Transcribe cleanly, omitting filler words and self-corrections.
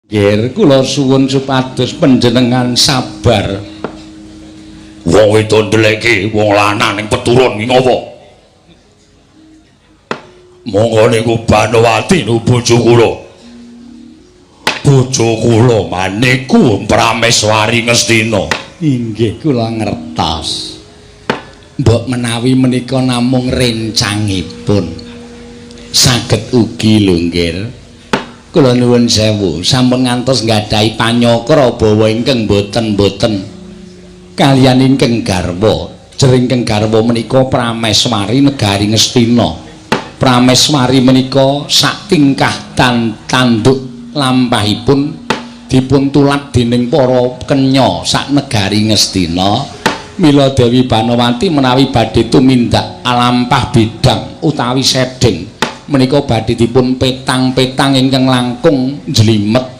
Nggih, kula suwun supados panjenengan sabar. Wong wedok ndeleke wong lanang ning peturun iki ngopo? Monggo niku Banowati niku bojo kula. Bojo kula maniku Prameswari Ngastina. Inggih kula ngertos. Mbok menawi menika namung rencangipun. Saged ugi lho nggih. Kula nuwun sewu, sampun ngantos nggadahi panyakra bawa ingkang boten-boten kaliyan ingkang garwa. Jering ingkang garwa menika Prameswari negari Ngastina. Prameswari menika sak tingkah tanduk lampahipun dipun tulat dening para kenya sak negari Ngastina. Mila Dewi Banowati menawi badhe tumindak alampah bidang utawi sedheng menika badhe dipun petang-petang ingkang langkung jlimet